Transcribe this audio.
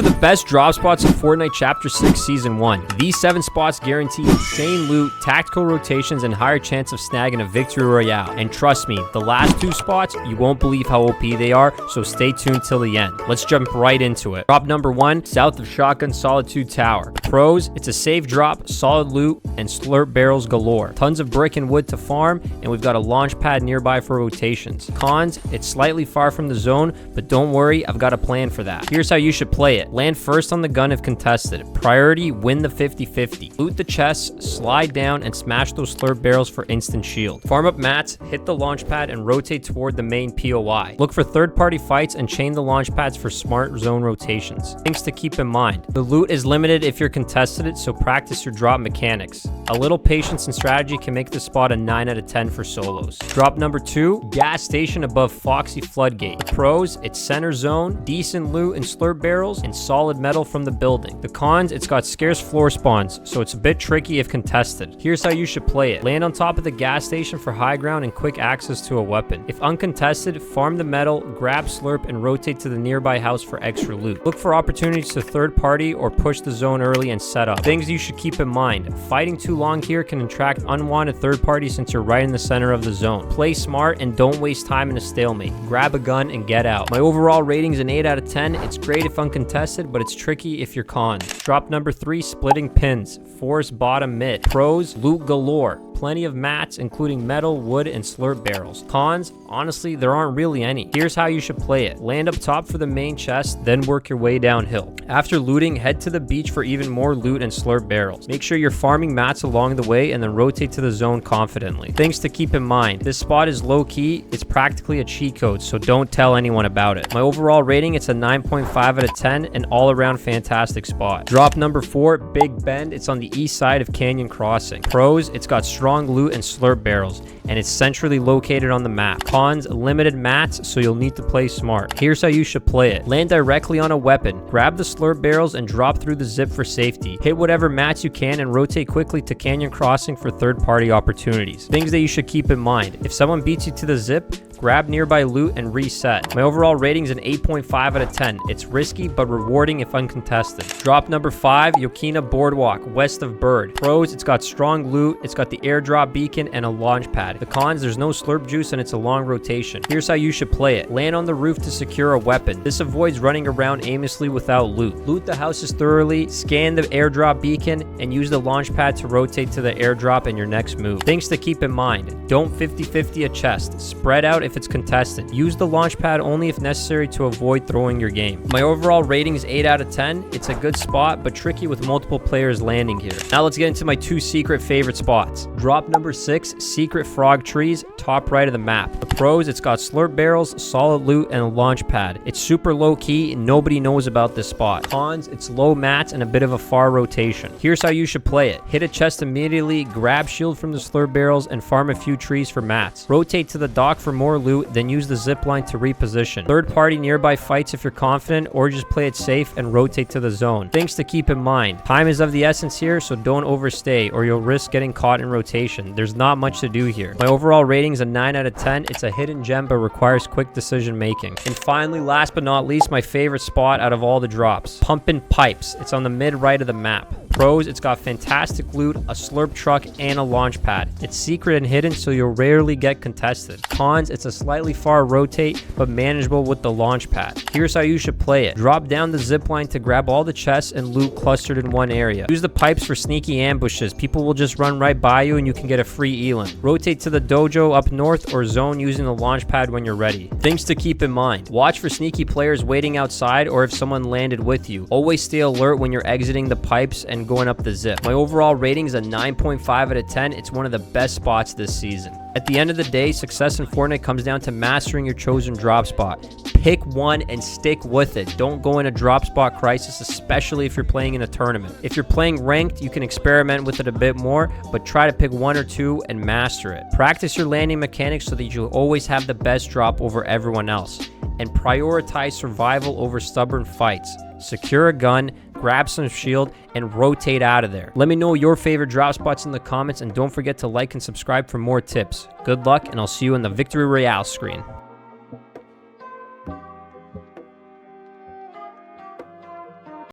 The best drop spots in Fortnite Chapter 6 Season 1. These 7 spots guarantee insane loot, tactical rotations, and higher chance of snagging a victory royale. And trust me, the last 2 spots, you won't believe how OP they are, so stay tuned till the end. Let's jump right into it. Drop number 1, south of Shotgun Solitude Tower. Pros, it's a safe drop, solid loot, and slurp barrels galore. Tons of brick and wood to farm, and we've got a launch pad nearby for rotations. Cons, it's slightly far from the zone, but don't worry, I've got a plan for that. Here's how you should play it. Land first on the gun if contested. Priority, win the 50-50. Loot the chests, slide down, and smash those slurp barrels for instant shield. Farm up mats, hit the launch pad, and rotate toward the main POI. Look for third-party fights and chain the launch pads for smart zone rotations. Things to keep in mind. The loot is limited if you're contested it, so practice your drop mechanics. A little patience and strategy can make the spot a 9 out of 10 for solos. Drop number 2, gas station above Foxy Floodgate. The pros, it's center zone, decent loot and slurp barrels, and solid metal from the building. The cons, it's got scarce floor spawns, so it's a bit tricky if contested. Here's how you should play it. Land on top of the gas station for high ground and quick access to a weapon. If uncontested, farm the metal, grab slurp, and rotate to the nearby house for extra loot. Look for opportunities to third party or push the zone early and set up. Things you should keep in mind. Fighting too long here can attract unwanted third party since you're right in the center of the zone. Play smart and don't waste time in a stalemate. Grab a gun and get out. My overall rating is an 8 out of 10. It's great if uncontested, but it's tricky if you're cons. Drop number 3, splitting pins. Forest bottom mid. Pros, loot galore. Plenty of mats, including metal, wood, and slurp barrels. Cons, honestly, there aren't really any. Here's how you should play it. Land up top for the main chest, then work your way downhill. After looting, head to the beach for even more loot and slurp barrels. Make sure you're farming mats along the way and then rotate to the zone confidently. Things to keep in mind. This spot is low key. It's practically a cheat code, so don't tell anyone about it. My overall rating, it's a 9.5 out of 10, an all-around fantastic spot. Drop number 4, Big Bend. It's on the east side of Canyon Crossing. Pros, it's got strong loot and slurp barrels, and it's centrally located on the map. Cons, limited mats, so you'll need to play smart. Here's how you should play it. Land directly on a weapon, grab the slurp barrels, and drop through the zip for safety. Hit whatever mats you can and rotate quickly to Canyon Crossing for third-party opportunities. Things that you should keep in mind. If someone beats you to the zip, grab nearby loot and reset. My overall rating is an 8.5 out of 10. It's risky but rewarding if uncontested. Drop number 5, YOKINA Boardwalk, west of Bird. Pros, it's got strong loot, it's got the airdrop beacon, and a launch pad. The cons, there's no slurp juice and it's a long rotation. Here's how you should play it. Land on the roof to secure a weapon. This avoids running around aimlessly without loot. Loot the houses thoroughly, scan the airdrop beacon, and use the launch pad to rotate to the airdrop in your next move. Things to keep in mind. Don't 50-50 a chest. Spread out if it's contested. Use the launch pad only if necessary to avoid throwing your game. My overall rating is 8 out of 10. It's a good spot, but tricky with multiple players landing here. Now let's get into my 2 secret favorite spots. Drop number 6, secret frog trees, top right of the map. The pros, it's got slurp barrels, solid loot, and a launch pad. It's super low key and nobody knows about this spot. Cons, it's low mats and a bit of a far rotation. Here's how you should play it. Hit a chest immediately, grab shield from the slurp barrels, and farm a few trees for mats. Rotate to the dock for more loot, then use the zip line to reposition. Third party nearby fights if you're confident, or just play it safe and rotate to the zone. Things to keep in mind. Time is of the essence here, so don't overstay or you'll risk getting caught in rotation. There's not much to do here. My overall rating is a 9 out of 10. It's a hidden gem but requires quick decision making. And finally, last but not least, my favorite spot out of all the drops. Pumpin' Pipes. It's on the mid right of the map. Pros, it's got fantastic loot, a slurp truck, and a launch pad. It's secret and hidden, so you'll rarely get contested. Cons, it's a slightly far rotate, but manageable with the launch pad. Here's how you should play it. Drop down the zip line to grab all the chests and loot clustered in one area. Use the pipes for sneaky ambushes. People will just run right by you and you can get a free elan. Rotate to the dojo up north or zone using the launch pad when you're ready. Things to keep in mind. Watch for sneaky players waiting outside or if someone landed with you. Always stay alert when you're exiting the pipes and going up the zip. My overall rating is a 9.5 out of 10. It's one of the best spots this season. At the end of the day, success in Fortnite comes down to mastering your chosen drop spot. Pick one and stick with it. Don't go in a drop spot crisis, especially if you're playing in a tournament. If you're playing ranked, you can experiment with it a bit more, but try to pick 1 or 2 and master it. Practice your landing mechanics so that you'll always have the best drop over everyone else. And prioritize survival over stubborn fights. Secure a gun, grab some shield, and rotate out of there. Let me know your favorite drop spots in the comments, and don't forget to like and subscribe for more tips. Good luck, and I'll see you in the Victory Royale screen.